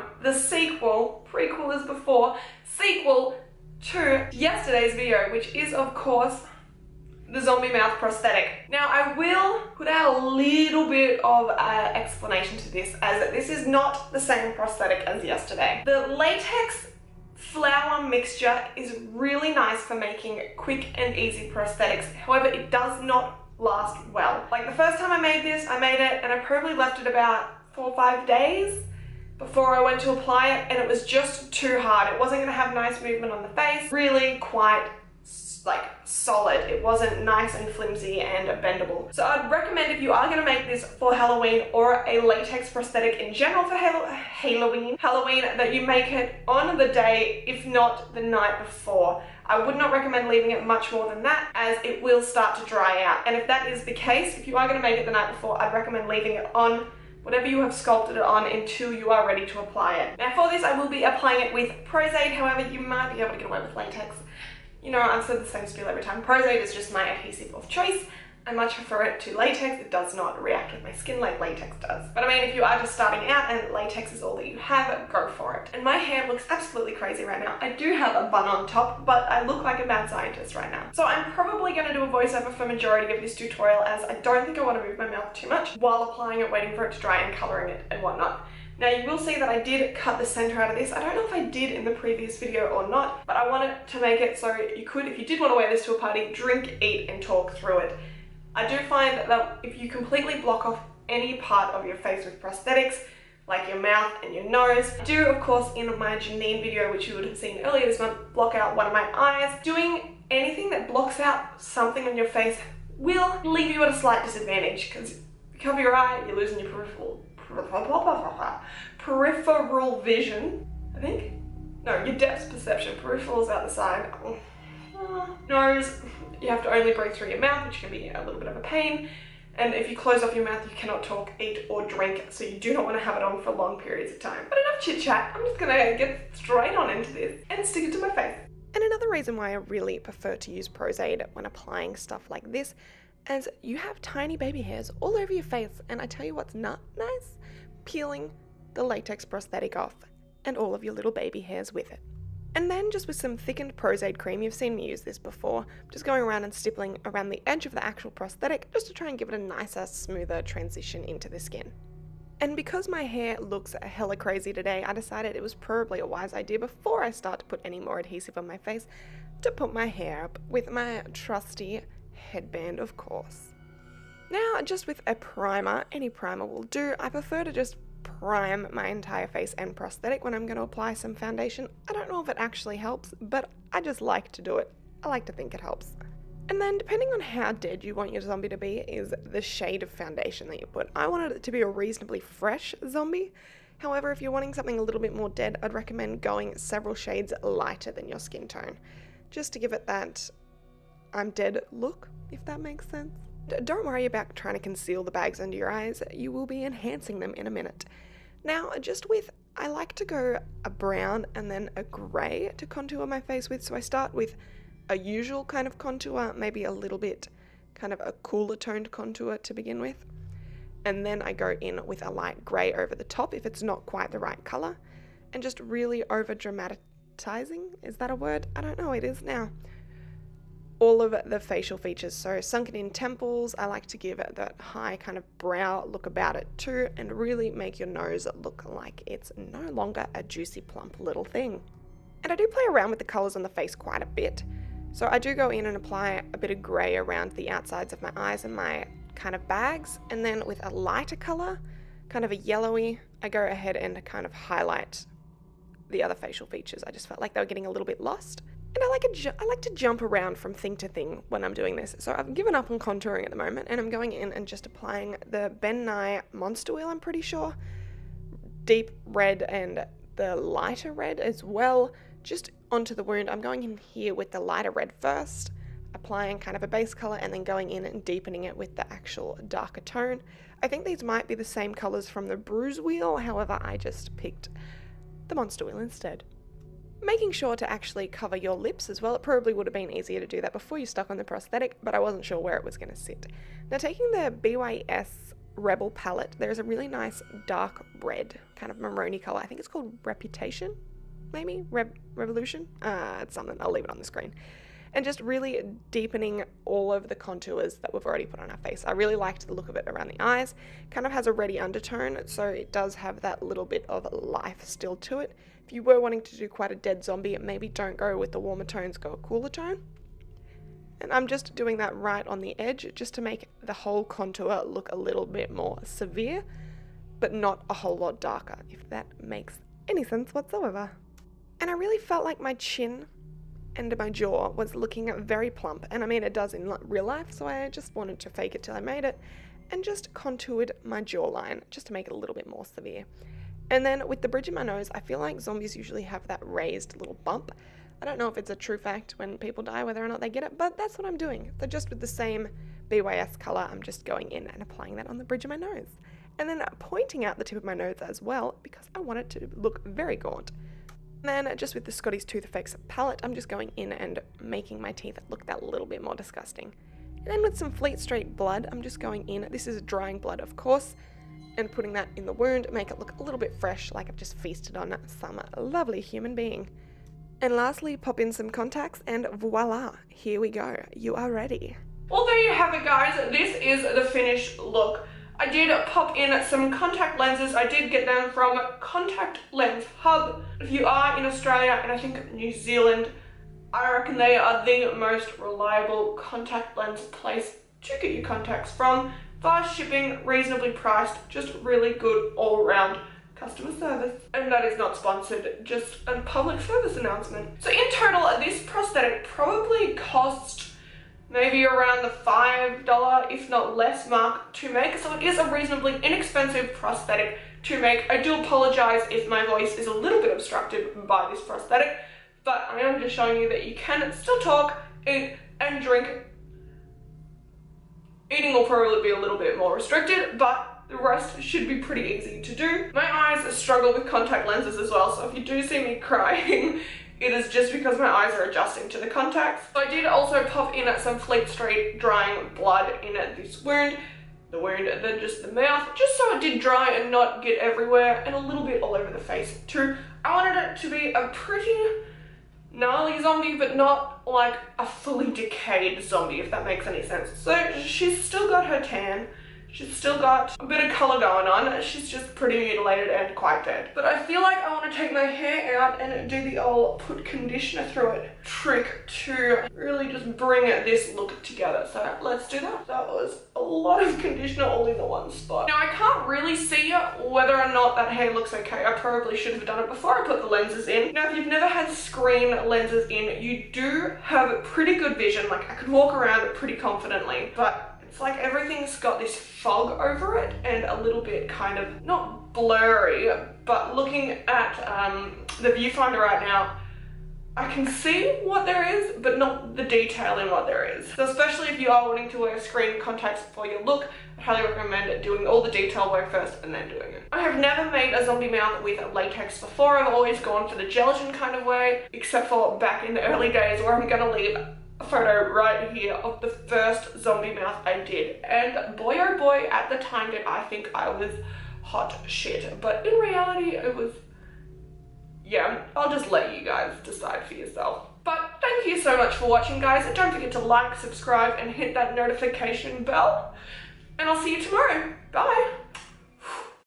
no, the sequel, prequel is before, sequel to yesterday's video, which is of course the zombie mouth prosthetic. Now I will put out a little bit of explanation to this, as this is not the same prosthetic as yesterday. The latex flour mixture is really nice for making quick and easy prosthetics. However, it does not last well. Like the first time I made this, I made it and I probably left it about 4 or 5 days before I went to apply it, and it was just too hard. It wasn't gonna have nice movement on the face, really quite like solid. It wasn't nice and flimsy and bendable. So I'd recommend, if you are gonna make this for Halloween or a latex prosthetic in general for Halloween, that you make it on the day, if not the night before. I would not recommend leaving it much more than that, as it will start to dry out. And if that is the case, if you are gonna make it the night before, I'd recommend leaving it on whatever you have sculpted it on until you are ready to apply it. Now for this, I will be applying it with Prosade. However, you might be able to get away with latex. You know, I've said the same spiel every time. Prosade is just my adhesive of choice. I much prefer it to latex. It does not react with my skin like latex does. But I mean, if you are just starting out and latex is all that you have, go for it. And my hair looks absolutely crazy right now. I do have a bun on top, but I look like a mad scientist right now. So I'm probably going to do a voiceover for majority of this tutorial, as I don't think I want to move my mouth too much while applying it, waiting for it to dry and colouring it and whatnot. Now you will see that I did cut the center out of this. I don't know if I did in the previous video or not, but I wanted to make it so you could, if you did want to wear this to a party, drink, eat and talk through it. I do find that if you completely block off any part of your face with prosthetics, like your mouth and your nose, I do of course in my Janine video, which you would have seen earlier this month, block out one of my eyes. Doing anything that blocks out something on your face will leave you at a slight disadvantage, because if you cover your eye, you're losing your peripheral vision, I think. No, your depth perception. Peripheral's out the side. Nose, you have to only breathe through your mouth, which can be a little bit of a pain. And if you close off your mouth, you cannot talk, eat, or drink, so you do not want to have it on for long periods of time. But enough chit chat, I'm just gonna get straight on into this and stick it to my face. And another reason why I really prefer to use Prosade when applying stuff like this, as you have tiny baby hairs all over your face, and I tell you what's not nice, peeling the latex prosthetic off and all of your little baby hairs with it. And then just with some thickened Prosade cream, you've seen me use this before, just going around and stippling around the edge of the actual prosthetic just to try and give it a nicer, smoother transition into the skin. And because my hair looks hella crazy today, I decided it was probably a wise idea, before I start to put any more adhesive on my face, to put my hair up with my trusty headband, of course. Now, just with a primer, any primer will do. I prefer to just prime my entire face and prosthetic when I'm going to apply some foundation. I don't know if it actually helps, but I just like to do it. I like to think it helps. And then depending on how dead you want your zombie to be is the shade of foundation that you put. I wanted it to be a reasonably fresh zombie. However, if you're wanting something a little bit more dead, I'd recommend going several shades lighter than your skin tone, just to give it that I'm dead look, if that makes sense. Don't worry about trying to conceal the bags under your eyes. You will be enhancing them in a minute. Now, just with, I like to go a brown and then a grey to contour my face with. So I start with a usual kind of contour, maybe a little bit kind of a cooler toned contour to begin with. And then I go in with a light grey over the top if it's not quite the right colour. And just really over dramatizing, is that a word? I don't know, it is now. All of the facial features, so sunken in temples, I like to give it that high kind of brow look about it too, and really make your nose look like it's no longer a juicy plump little thing. And I do play around with the colours on the face quite a bit, so I do go in and apply a bit of grey around the outsides of my eyes and my kind of bags, and then with a lighter colour, kind of a yellowy, I go ahead and kind of highlight the other facial features. I just felt like they were getting a little bit lost. And I like to jump around from thing to thing when I'm doing this. So I've given up on contouring at the moment, and I'm going in and just applying the Ben Nye Monster Wheel, I'm pretty sure. Deep red and the lighter red as well, just onto the wound. I'm going in here with the lighter red first, applying kind of a base color, and then going in and deepening it with the actual darker tone. I think these might be the same colors from the Bruise Wheel, however, I just picked the Monster Wheel instead. Making sure to actually cover your lips as well. It probably would have been easier to do that before you stuck on the prosthetic, but I wasn't sure where it was going to sit. Now, taking the BYS Rebel palette, there's a really nice dark red, kind of maroony color. I think it's called Reputation, maybe? Revolution? It's something. I'll leave it on the screen. And just really deepening all of the contours that we've already put on our face. I really liked the look of it around the eyes. Kind of has a reddy undertone, so it does have that little bit of life still to it. If you were wanting to do quite a dead zombie, maybe don't go with the warmer tones, go a cooler tone. And I'm just doing that right on the edge just to make the whole contour look a little bit more severe, but not a whole lot darker, if that makes any sense whatsoever. And I really felt like my chin and my jaw was looking very plump, and I mean it does in real life, so I just wanted to fake it till I made it, and just contoured my jawline just to make it a little bit more severe. And then with the bridge of my nose, I feel like zombies usually have that raised little bump. I don't know if it's a true fact when people die whether or not they get it, but that's what I'm doing. So just with the same BYS color, I'm just going in and applying that on the bridge of my nose. And then pointing out the tip of my nose as well, because I want it to look very gaunt. And then just with the Scotty's Tooth Effects palette, I'm just going in and making my teeth look that little bit more disgusting. And then with some Fleet Street blood, I'm just going in, this is drying blood of course, and putting that in the wound, make it look a little bit fresh, like I've just feasted on some lovely human being. And lastly, pop in some contacts and voila, here we go. You are ready. Well, there you have it, guys. This is the finished look. I did pop in some contact lenses. I did get them from Contact Lens Hub. If you are in Australia and I think New Zealand, I reckon they are the most reliable contact lens place to get your contacts from. Fast shipping, reasonably priced, just really good all-round customer service. And that is not sponsored, just a public service announcement. So in total, this prosthetic probably cost maybe around the $5, if not less mark to make. So it is a reasonably inexpensive prosthetic to make. I do apologize if my voice is a little bit obstructed by this prosthetic, but I am just showing you that you can still talk, eat, and drink. Eating will probably be a little bit more restricted, but the rest should be pretty easy to do. My eyes struggle with contact lenses as well, so if you do see me crying, it is just because my eyes are adjusting to the contacts. So I did also pop in some Fleet Street drying blood in this wound. Then just the mouth, just so it did dry and not get everywhere, and a little bit all over the face too. I wanted it to be a pretty gnarly zombie, but not like a fully decayed zombie, if that makes any sense. So she's still got her tan. She's still got a bit of colour going on. She's just pretty mutilated and quite dead. But I feel like I want to take my hair out and do the old put conditioner through it trick to really just bring this look together. So let's do that. That was a lot of conditioner all in the one spot. Now I can't really see whether or not that hair looks okay. I probably should have done it before I put the lenses in. Now if you've never had screen lenses in, you do have pretty good vision. Like I could walk around it pretty confidently, but it's like everything's got this fog over it and a little bit kind of, not blurry, but looking at the viewfinder right now, I can see what there is, but not the detail in what there is. So especially if you are wanting to wear screen contacts for your look, I highly recommend doing all the detail work first and then doing it. I have never made a zombie mouth with latex before. I've always gone for the gelatin kind of way, except for back in the early days where I'm gonna leave a photo right here of the first zombie mouth I did, and boy oh boy, at the time did I think I was hot shit, but in reality it was, yeah, I'll just let you guys decide for yourself. But thank you so much for watching, guys, and don't forget to like, subscribe, and hit that notification bell, and I'll see you tomorrow. Bye.